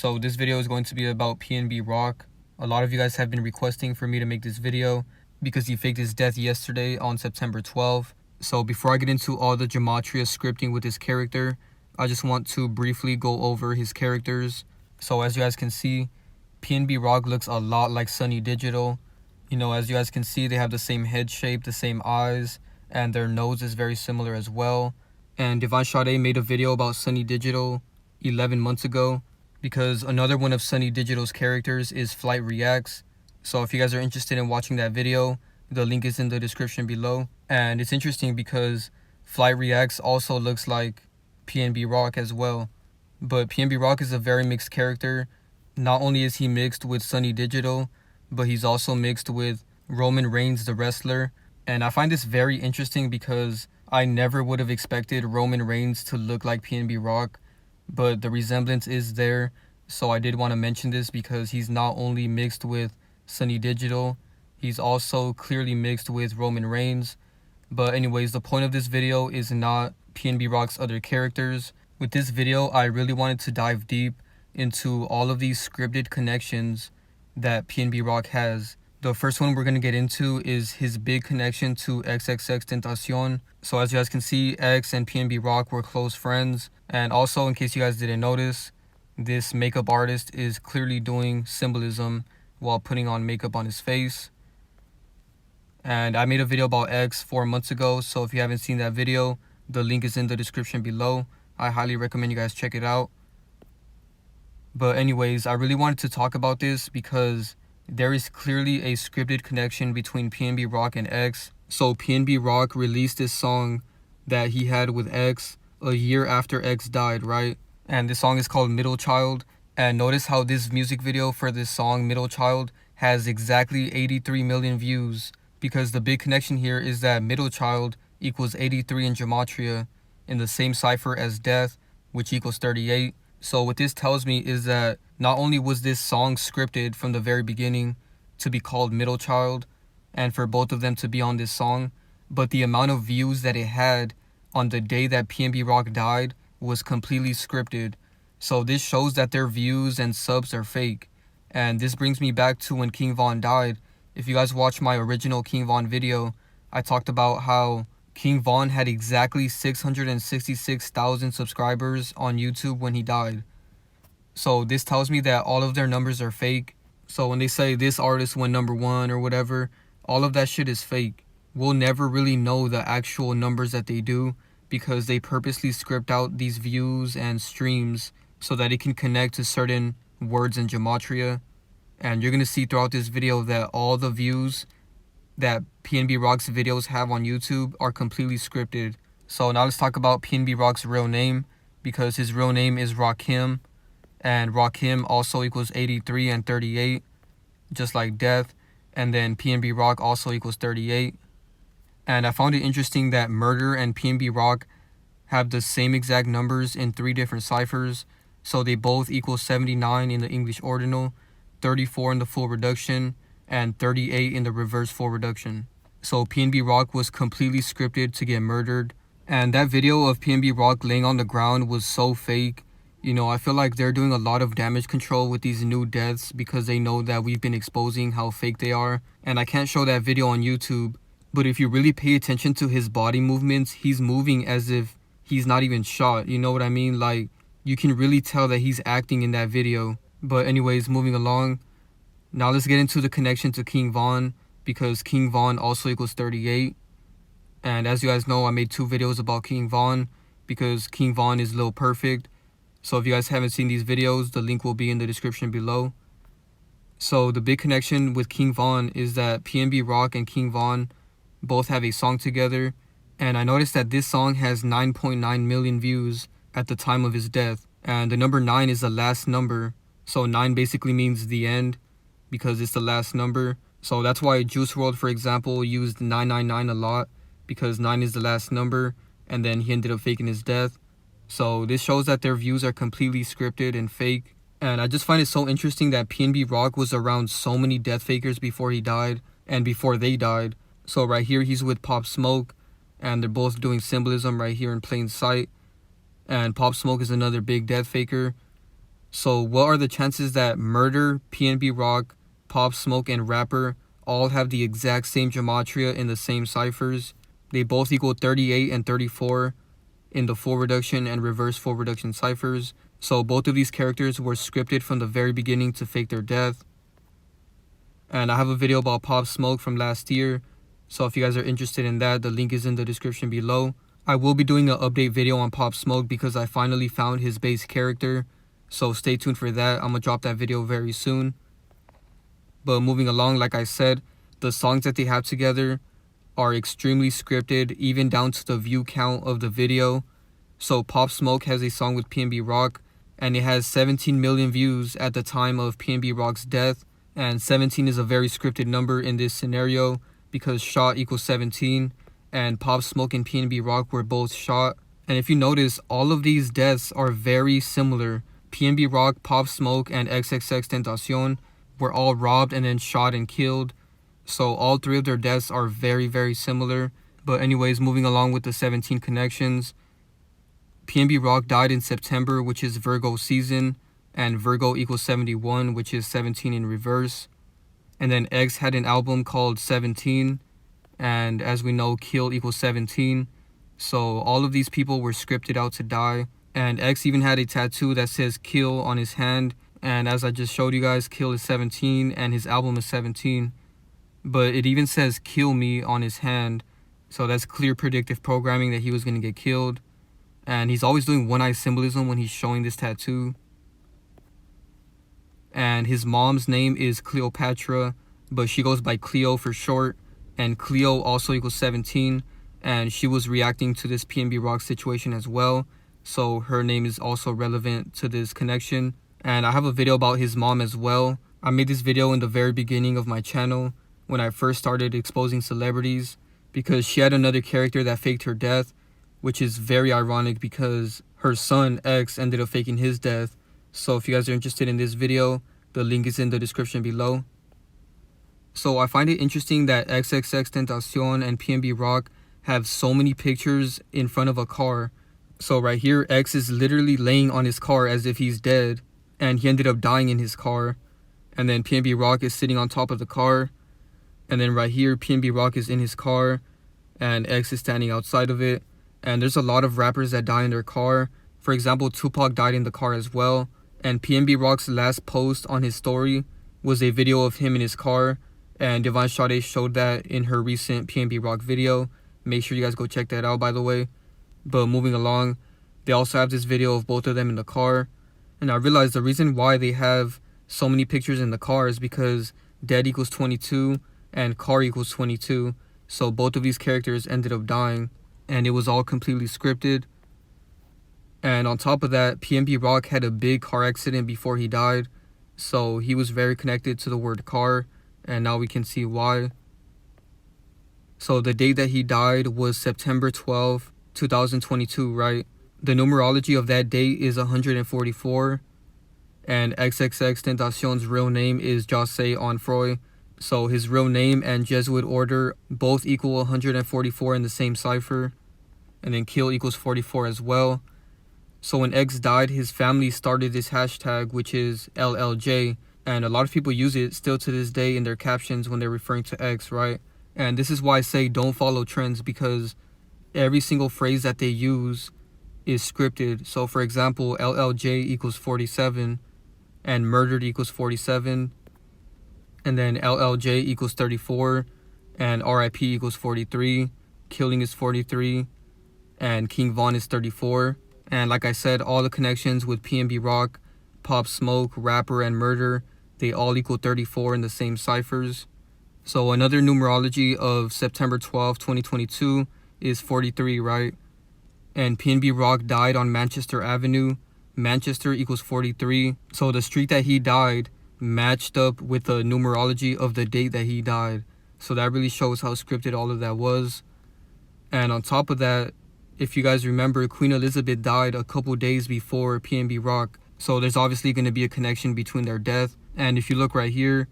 So this video is going to be about Pnb Rock. A lot of you guys have been requesting for me to make this video because he faked his death yesterday on September 12th. So before I get into all the gematria scripting with his character, I just want to briefly go over his characters. So as you guys can see, Pnb Rock looks a lot like Sonny Digital. You know, as you guys can see, they have the same head shape, the same eyes, and their nose is very similar as well. And Sade made a video about Sonny Digital 11 months ago because another one of Sonny Digital's characters is FlightReacts. So if you guys are interested in watching that video, the link is in the description below. And it's interesting because FlightReacts also looks like Pnb Rock as well. But Pnb Rock is a very mixed character. Not only is he mixed with Sonny Digital, but he's also mixed with Roman Reigns, the wrestler. And I find this very interesting because I never would have expected Roman Reigns to look like Pnb Rock, but the resemblance is there. So I did want to mention this because he's not only mixed with Sonny Digital, he's also clearly mixed with Roman Reigns. But anyways, the point of this video is not Pnb Rock's other characters. With this video, I really wanted to dive deep into all of these scripted connections that Pnb Rock has. The first one we're going to get into is his big connection to XXXtentacion. So as you guys can see, X and Pnb Rock were close friends. And also, in case you guys didn't notice, this makeup artist is clearly doing symbolism while putting on makeup on his face. And I made a video about X 4 months ago, so if you haven't seen that video, the link is in the description below. I highly recommend you guys check it out. But anyways, I really wanted to talk about this because there is clearly a scripted connection between Pnb Rock and X. So Pnb Rock released this song that he had with X a year after X died, right? And this song is called Middle Child. And notice how this music video for this song, Middle Child, has exactly 83 million views. Because the big connection here is that Middle Child equals 83 in gematria in the same cipher as death, which equals 38. So what this tells me is that not only was this song scripted from the very beginning to be called Middle Child and for both of them to be on this song, but the amount of views that it had on the day that Pnb Rock died was completely scripted. So this shows that their views and subs are fake. And this brings me back to when King Von died. If you guys watch my original King Von video, I talked about how King Von had exactly 666,000 subscribers on YouTube when he died. So this tells me that all of their numbers are fake. So when they say this artist went #1 or whatever, all of that shit is fake. We'll never really know the actual numbers that they do because they purposely script out these views and streams so that it can connect to certain words in gematria. And you're going to see throughout this video that all the views that Pnb Rock's videos have on YouTube are completely scripted. So now let's talk about Pnb Rock's real name, because his real name is Rakim, and Rakim also equals 83 and 38, just like death, and then Pnb Rock also equals 38. And I found it interesting that Murder and Pnb Rock have the same exact numbers in 3 different ciphers, so they both equal 79 in the English ordinal, 34 in the full reduction, and 38 in the reverse full reduction. So Pnb Rock was completely scripted to get murdered. And that video of Pnb Rock laying on the ground was so fake. You know, I feel like they're doing a lot of damage control with these new deaths because they know that we've been exposing how fake they are. And I can't show that video on YouTube, but if you really pay attention to his body movements, he's moving as if he's not even shot. You know what I mean? Like, you can really tell that he's acting in that video. But anyways, moving along. Now let's get into the connection to King Von, because King Von also equals 38. And as you guys know, I made 2 videos about King Von because King Von is Lil Perfect. So if you guys haven't seen these videos, the link will be in the description below. So the big connection with King Von is that Pnb Rock and King Von both have a song together. And I noticed that this song has 9.9 million views at the time of his death. And the number 9 is the last number. So 9 basically means the end, because it's the last number. So that's why Juice WRLD, for example, used 999 a lot, because 9 is the last number, and then he ended up faking his death. So this shows that their views are completely scripted and fake. And I just find it so interesting that Pnb Rock was around so many death fakers before he died and before they died. So right here he's with Pop Smoke, and they're both doing symbolism right here in plain sight. And Pop Smoke is another big death faker. So what are the chances that Murder, Pnb Rock, Pop Smoke, and Rapper all have the exact same gematria in the same ciphers? They both equal 38 and 34 in the full reduction and reverse full reduction ciphers. So both of these characters were scripted from the very beginning to fake their death. And I have a video about Pop Smoke from last year, so if you guys are interested in that, the link is in the description below. I will be doing an update video on Pop Smoke because I finally found his base character, so stay tuned for that. I'm gonna drop that video very soon. But moving along, like I said, the songs that they have together are extremely scripted, even down to the view count of the video. So Pop Smoke has a song with Pnb Rock, and it has 17 million views at the time of Pnb Rock's death. And 17 is a very scripted number in this scenario because shot equals 17, and Pop Smoke and Pnb Rock were both shot. And if you notice, all of these deaths are very similar. Pnb Rock, Pop Smoke, and XXXtentacion were all robbed and then shot and killed. So all three of their deaths are very, very similar. But anyways, moving along with the 17 connections. Pnb Rock died in September, which is Virgo season, and Virgo equals 71, which is 17 in reverse. And then X had an album called 17, and as we know, Kill equals 17. So all of these people were scripted out to die. And X even had a tattoo that says Kill on his hand, and as I just showed you guys, Kill is 17 and his album is 17. But it even says Kill Me on his hand, so that's clear predictive programming that he was going to get killed. And he's always doing one-eye symbolism when he's showing this tattoo. And his mom's name is Cleopatra, but she goes by Cleo for short, and Cleo also equals 17, and she was reacting to this Pnb Rock situation as well, so her name is also relevant to this connection. And I have a video about his mom as well. I made this video in the very beginning of my channel when I first started exposing celebrities, because she had another character that faked her death, which is very ironic because her son X ended up faking his death. So if you guys are interested in this video, the link is in the description below. So I find it interesting that XXXtentacion and Pnb Rock have so many pictures in front of a car. So right here, X is literally laying on his car as if he's dead, and he ended up dying in his car. And then Pnb Rock is sitting on top of the car. And then right here, Pnb Rock is in his car, and X is standing outside of it. And there's a lot of rappers that die in their car. For example, Tupac died in the car as well. And Pnb Rock's last post on his story was a video of him in his car. And Divine Sade showed that in her recent Pnb Rock video. Make sure you guys go check that out, by the way. But moving along, they also have this video of both of them in the car. And I realized the reason why they have so many pictures in the car is because dead equals 22 and car equals 22. So both of these characters ended up dying, and it was all completely scripted. And on top of that, Pnb Rock had a big car accident before he died, so he was very connected to the word car, and now we can see why. So the date that he died was September 12, 2022, right? The numerology of that date is 144, and XXXtentacion's real name is Jose Onfroy. So his real name and Jesuit order both equal 144 in the same cipher, and then Kill equals 44 as well. So when X died, his family started this hashtag, which is LLJ, and a lot of people use it still to this day in their captions when they're referring to X, right? And this is why I say don't follow trends, because every single phrase that they use is scripted. So for example, LLJ equals 47, and murdered equals 47, and then LLJ equals 34, and RIP equals 43, killing is 43, and King Von is 34. And like I said, all the connections with Pnb Rock, Pop Smoke, Rapper, and Murder, they all equal 34 in the same ciphers. So another numerology of September 12, 2022 is 43, right? And Pnb Rock died on Manchester Avenue. Manchester equals 43. So the street that he died matched up with the numerology of the date that he died. So that really shows how scripted all of that was. And on top of that, if you guys remember, Queen Elizabeth died a couple days before Pnb Rock. So there's obviously going to be a connection between their death. And if you look right here,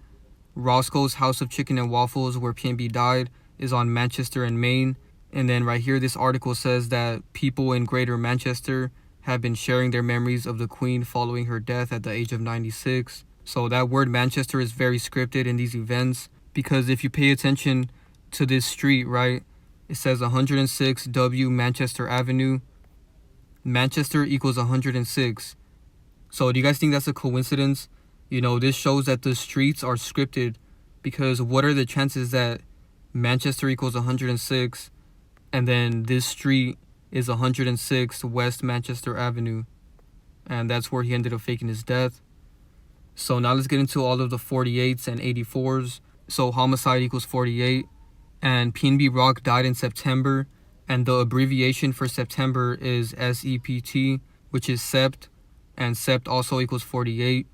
Roscoe's House of Chicken and Waffles, where Pnb died, is on Manchester and Maine. And then right here, this article says that people in Greater Manchester have been sharing their memories of the Queen following her death at the age of 96. So that word Manchester is very scripted in these events, because if you pay attention to this street, right, it says 106 W Manchester Avenue. Manchester equals 106. So do you guys think that's a coincidence? You know, this shows that the streets are scripted, because what are the chances that Manchester equals 106 and then this street is 106 West Manchester Avenue, and that's where he ended up faking his death. So now let's get into all of the 48s and 84s. So homicide equals 48, and Pnb Rock died in September, and the abbreviation for September is SEPT, which is Sept, and Sept also equals 48.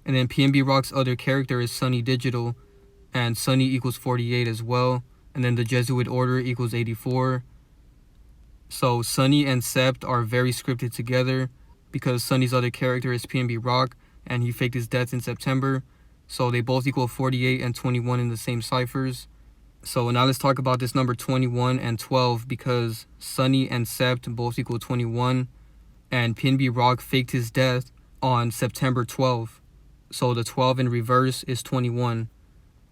And then Pnb Rock's other character is Sonny Digital, and Sonny equals 48 as well. And then the Jesuit order equals 84. So Sonny and Sept are very scripted together, because Sonny's other character is Pnb Rock, and he faked his death in September. So they both equal 48 and 21 in the same ciphers. So now let's talk about this number 21 and 12, because Sonny and Sept both equal 21, and Pnb Rock faked his death on September 12. So the 12 in reverse is 21.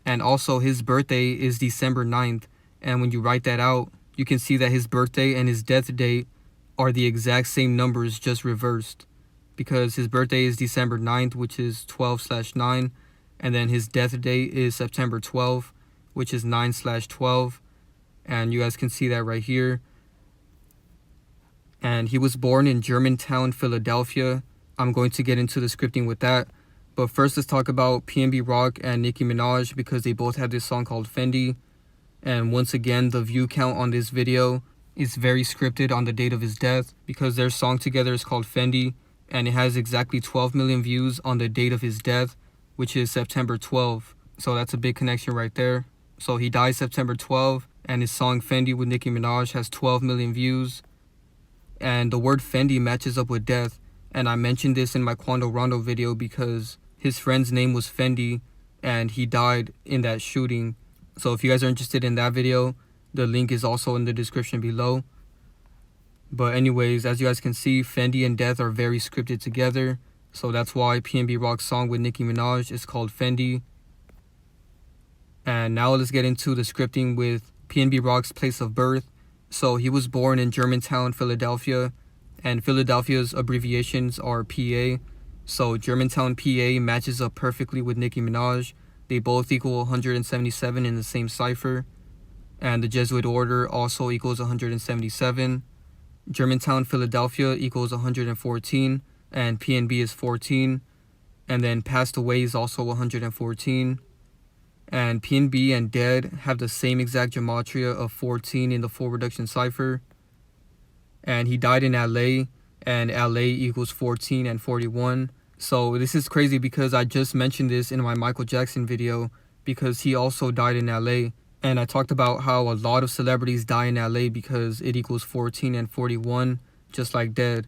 And also his birthday is December 9th. And when you write that out, you can see that his birthday and his death date are the exact same numbers, just reversed. Because his birthday is December 9th, which is 12/9. And then his death date is September 12th, which is 9/12. And you guys can see that right here. And he was born in Germantown, Philadelphia. I'm going to get into the scripting with that. But first, let's talk about Pnb Rock and Nicki Minaj, because they both have this song called Fendi. And once again, the view count on this video is very scripted on the date of his death, because their song together is called Fendi, and it has exactly 12 million views on the date of his death, which is September 12th. So that's a big connection right there. So he died September 12th, and his song Fendi with Nicki Minaj has 12 million views. And the word Fendi matches up with death. And I mentioned this in my Quando Rondo video, because his friend's name was Fendi, and he died in that shooting. So if you guys are interested in that video, the link is also in the description below. But anyways, as you guys can see, Fendi and death are very scripted together. So that's why Pnb Rock's song with Nicki Minaj is called Fendi. And now let's get into the scripting with Pnb Rock's place of birth. So he was born in Germantown, Philadelphia, and Philadelphia's abbreviations are PA. So Germantown, PA matches up perfectly with Nicki Minaj. They both equal 177 in the same cipher. And the Jesuit order also equals 177. Germantown, Philadelphia equals 114, and PNB is 14. And then passed away is also 114. And PNB and dead have the same exact gematria of 14 in the full reduction cipher. And he died in LA, and LA equals 14 and 41. So this is crazy, because I just mentioned this in my Michael Jackson video, because he also died in LA. And I talked about how a lot of celebrities die in LA because it equals 14 and 41, just like dead.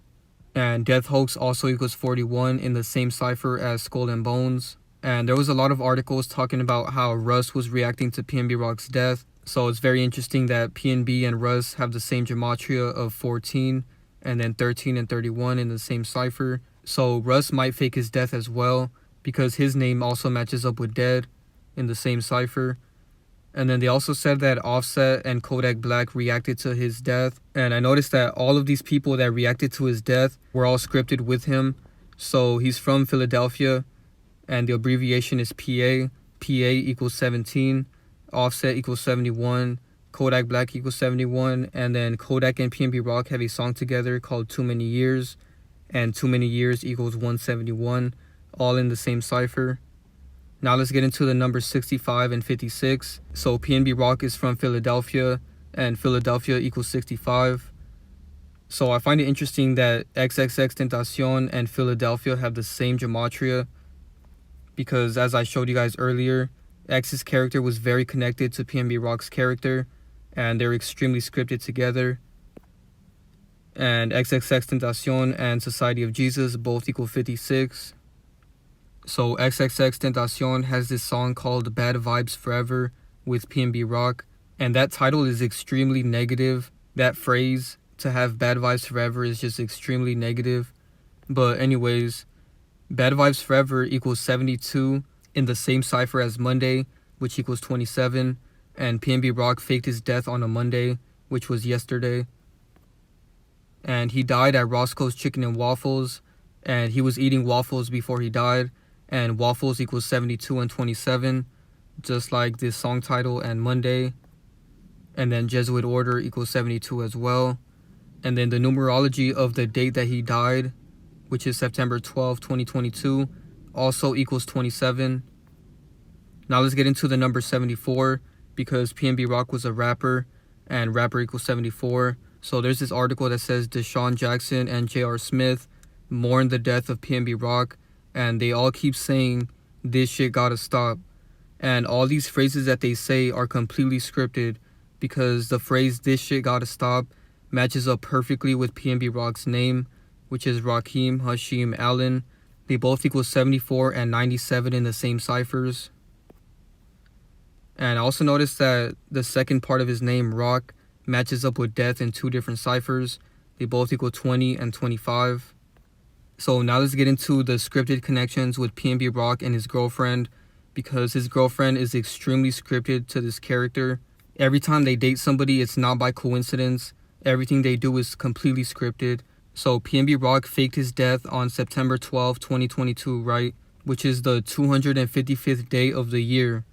And Death Hoax also equals 41 in the same cipher as Skull and Bones. And there was a lot of articles talking about how Russ was reacting to Pnb Rock's death. So it's very interesting that Pnb and Russ have the same gematria of 14, and then 13 and 31 in the same cipher. So Russ might fake his death as well, because his name also matches up with dead in the same cipher. And then they also said that Offset and Kodak Black reacted to his death. And I noticed that all of these people that reacted to his death were all scripted with him. So he's from Philadelphia, and the abbreviation is PA. PA equals 17. Offset equals 71. Kodak Black equals 71. And then Kodak and Pnb Rock have a song together called Too Many Years. And Too Many Years equals 171. All in the same cipher. Now let's get into the numbers 65 and 56. So Pnb Rock is from Philadelphia, and Philadelphia equals 65. So I find it interesting that XXXtentacion and Philadelphia have the same gematria, because as I showed you guys earlier, X's character was very connected to Pnb Rock's character, and they're extremely scripted together. And XXXtentacion and Society of Jesus both equal 56. So XXXtentacion has this song called Bad Vibes Forever with Pnb Rock, and that title is extremely negative. That phrase, to have bad vibes forever is just extremely negative. But anyways, bad vibes forever equals 72 in the same cipher as Monday, which equals 27. And Pnb Rock faked his death on a Monday, which was yesterday. And he died at Roscoe's Chicken and Waffles, and he was eating waffles before he died, and waffles equals 72 and 27, just like this song title and Monday. And then Jesuit order equals 72 as well. And then the numerology of the date that he died, which is September 12, 2022, also equals 27. Now let's get into the number 74, because Pnb Rock was a rapper, and rapper equals 74. So there's this article that says Deshaun Jackson and J.R. Smith mourn the death of Pnb Rock, and they all keep saying, "This shit gotta stop." And all these phrases that they say are completely scripted, because the phrase "this shit gotta stop" matches up perfectly with Pnb Rock's name, which is Raheem Hashim Allen. They both equal 74 and 97 in the same ciphers. And I also noticed that the second part of his name, Rock, matches up with death in two different ciphers. They both equal 20 and 25. So now let's get into the scripted connections with Pnb Rock and his girlfriend, because his girlfriend is extremely scripted to this character. Every time they date somebody, it's not by coincidence. Everything they do is completely scripted. So Pnb Rock faked his death on September 12, 2022, right? Which is the 255th day of the year.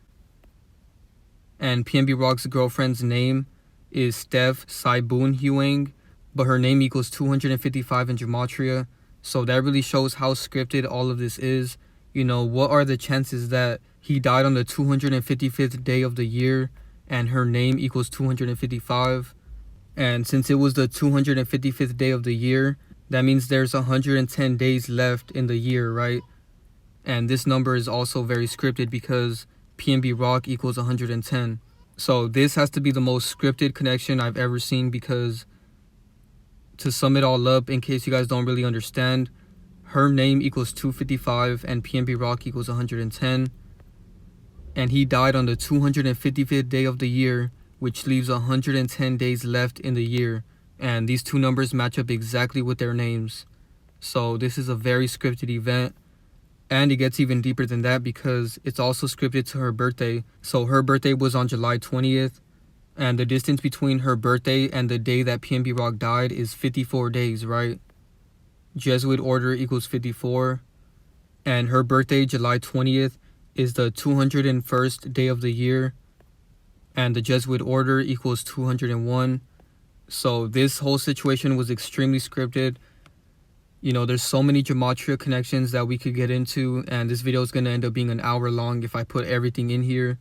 And Pnb Rock's girlfriend's name is Steph Saibun Huang, but her name equals 255 in gematria. So that really shows how scripted all of this is. You know, what are the chances that he died on the 255th day of the year and her name equals 255? And since it was the 255th day of the year, that means there's 110 days left in the year, right? And this number is also very scripted because Pnb Rock equals 110. So this has to be the most scripted connection I've ever seen, because to sum it all up, in case you guys don't really understand, her name equals 255 and Pnb Rock equals 110. And he died on the 255th day of the year, which leaves 110 days left in the year. And these two numbers match up exactly with their names. So this is a very scripted event. And it gets even deeper than that, because it's also scripted to her birthday. So her birthday was on July 20th. And the distance between her birthday and the day that Pnb Rock died is 54 days, right? Jesuit order equals 54. And her birthday, July 20th, is the 201st day of the year. And the Jesuit order equals 201. So this whole situation was extremely scripted. You know, there's so many gematria connections that we could get into, and this video is going to end up being an hour long if I put everything in here.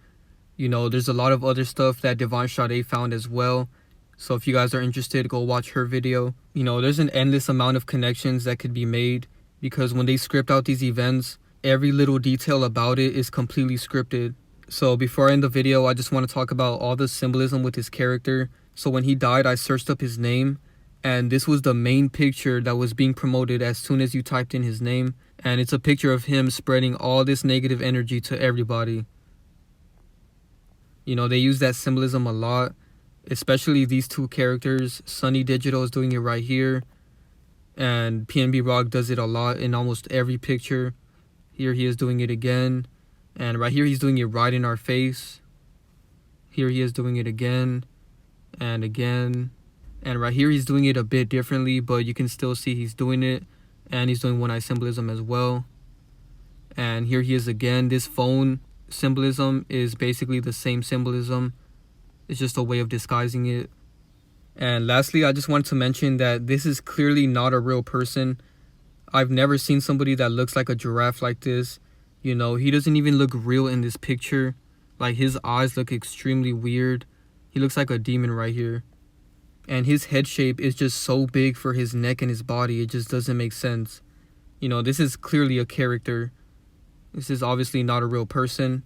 You know, there's a lot of other stuff that Divine Sade found as well. So if you guys are interested, go watch her video. You know, there's an endless amount of connections that could be made, because when they script out these events, every little detail about it is completely scripted. So before I end the video, I just want to talk about all the symbolism with his character. So when he died, I searched up his name, and this was the main picture that was being promoted as soon as you typed in his name. And it's a picture of him spreading all this negative energy to everybody. You know, they use that symbolism a lot, especially these two characters. Sonny Digital is doing it right here, and Pnb Rock does it a lot in almost every picture. Here he is doing it again, and right here he's doing it right in our face. Here he is doing it again and again, and right here he's doing it a bit differently, but you can still see he's doing it. And he's doing one-eye symbolism as well. And here he is again. This phone symbolism is basically the same symbolism. It's just a way of disguising it. And lastly, I just wanted to mention that this is clearly not a real person. I've never seen somebody that looks like a giraffe like this. You know, he doesn't even look real in this picture. Like, his eyes look extremely weird. He looks like a demon right here. And his head shape is just so big for his neck and his body. It just doesn't make sense. You know, this is clearly a character. This is obviously not a real person.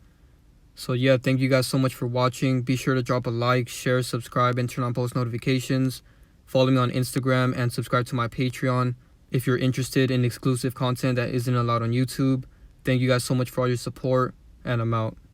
So yeah, thank you guys so much for watching. Be sure to drop a like, share, subscribe, and turn on post notifications. Follow me on Instagram and subscribe to my Patreon if you're interested in exclusive content that isn't allowed on YouTube. Thank you guys so much for all your support, and I'm out.